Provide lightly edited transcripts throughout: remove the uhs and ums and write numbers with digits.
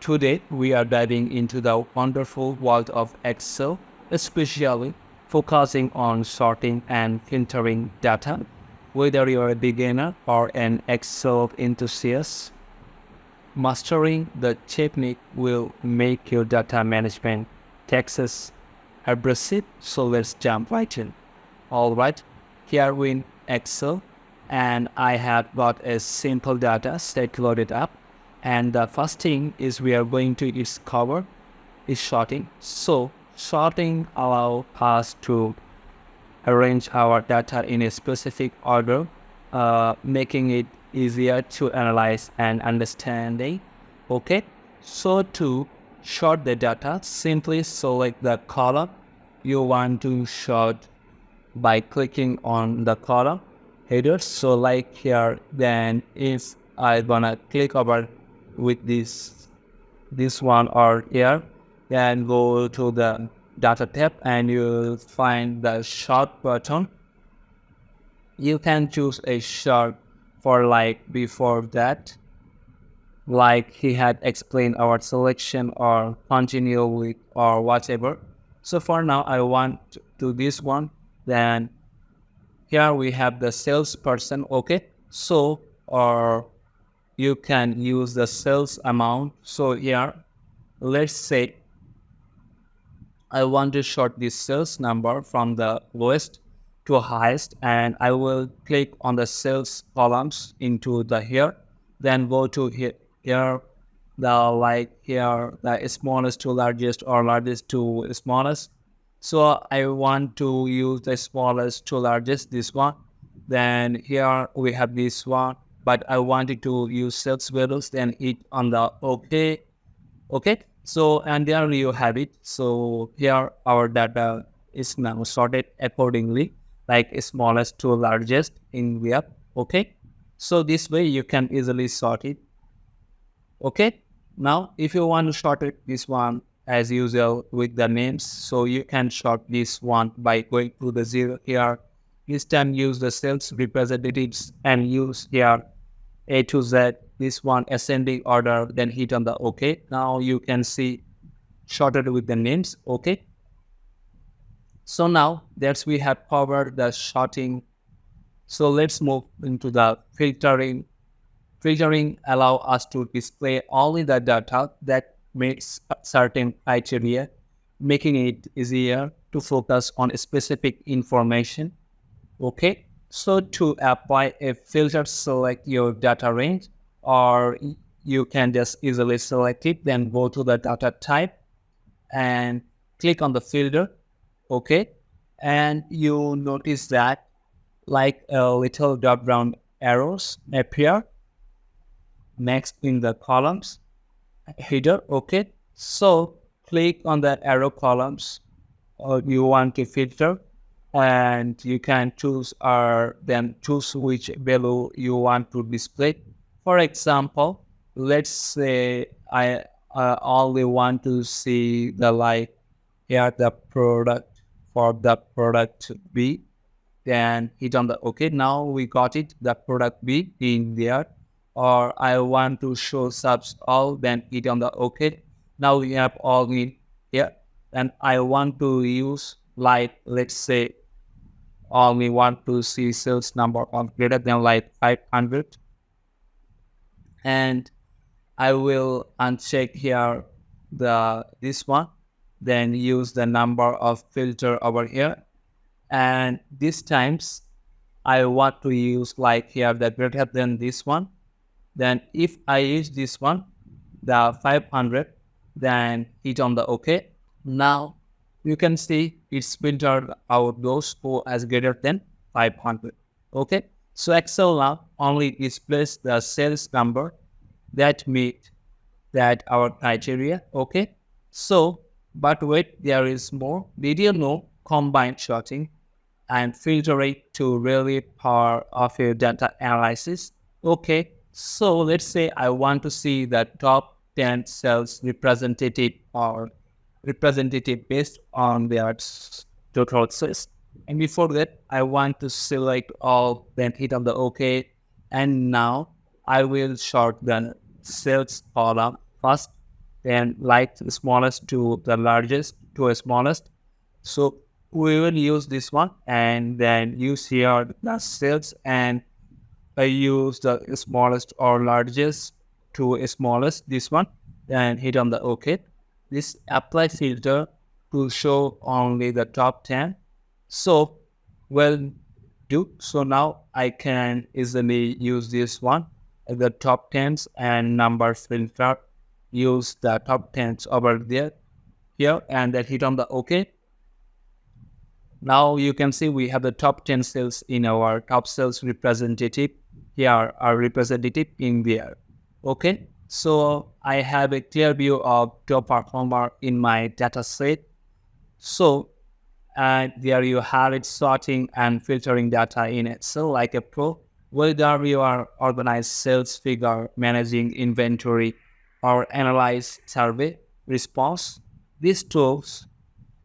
Today, we are diving into the wonderful world of Excel, especially focusing on sorting and filtering data. Whether you're a beginner or an Excel enthusiast, mastering the technique will make your data management tasks aggressive. So let's jump right in. All right, here in Excel, and I have got a simple data set loaded up. And the first thing is we are going to discover is sorting. So sorting allows us to arrange our data in a specific order, making it easier to analyze and understanding. Okay, so to sort the data, simply select the column you want to sort by clicking on the column header. So like here, then if I gonna click over with this one or here, then go to the data tab and you'll find the sort button. You can choose a sort for like before that, like he had explained our selection, or continue with or whatever. So for now I want to do this one. Then here we have the salesperson. Okay, so or you can use the sales amount. So here, let's say I want to sort this sales number from the lowest to highest, and I will click on the sales columns into the here, then go to here the smallest to largest or largest to smallest. So I want to use the smallest to largest, this one. Then here we have this one, but I wanted to use sales values, then hit on the OK. Okay, so and there you have it. So here our data is now sorted accordingly, like smallest to largest in web. Okay, so this way you can easily sort it. Okay, now if you want to sort it this one as usual with the names, so you can sort this one by going to the zero here. This time use the sales representatives and use here A to Z, this one ascending order, then hit on the OK. Now you can see sorted with the names. Okay, so now that's we have covered the sorting. So let's move into the filtering. Filtering allow us to display only the data that meets certain criteria, making it easier to focus on specific information. Okay, so to apply a filter, select your data range, or you can just easily select it, then go to the data type and click on the filter. Okay, and you notice that like a little drop down arrows appear next in the columns header. Okay, so click on the arrow columns you want to filter, and you can choose or then choose which value you want to display. For example, let's say I only want to see the like here the product for the product B, then hit on the OK. Now we got it, the product B in there. Or I want to show subs all, then hit on the OK. Now we have all in here, and I want to use like, let's say only want to see sales number of greater than like 500, and I will uncheck here this one, then use the number of filter over here, and this times I want to use like here the greater than this one. Then if I use this one, the 500, then hit on the OK. Now you can see it's filtered out those who as greater than 500. Okay, so Excel now only displays the sales number that meet that our criteria. Okay, so but wait, there is more. Did you know combined sorting and filtering to really part of your data analysis? Okay, so let's say I want to see the top 10 cells representative or representative based on their total sales. And before that, I want to select all, then hit on the OK. And now I will sort the sales column first. then like the smallest to the largest to a smallest. So we will use this one and then use here the cells, and I use the smallest or largest to a smallest, this one, and hit on the OK. This apply filter to show only the top 10. So, well, so now I can easily use this one, the top 10s and number filter, use the top 10s over there, here, and then hit on the OK. Now you can see we have the top 10 sales in our top sales representative. Here are representative in there. Okay. So I have a clear view of top performer in my data set. So and there you have it, sorting and filtering data in Excel like a pro. Whether you are organize sales figure, managing inventory, or analyze survey response, these tools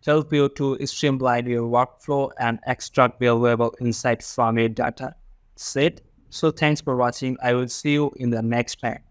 help you to streamline your workflow and extract valuable insights from your data set. So thanks for watching. I will see you in the next time.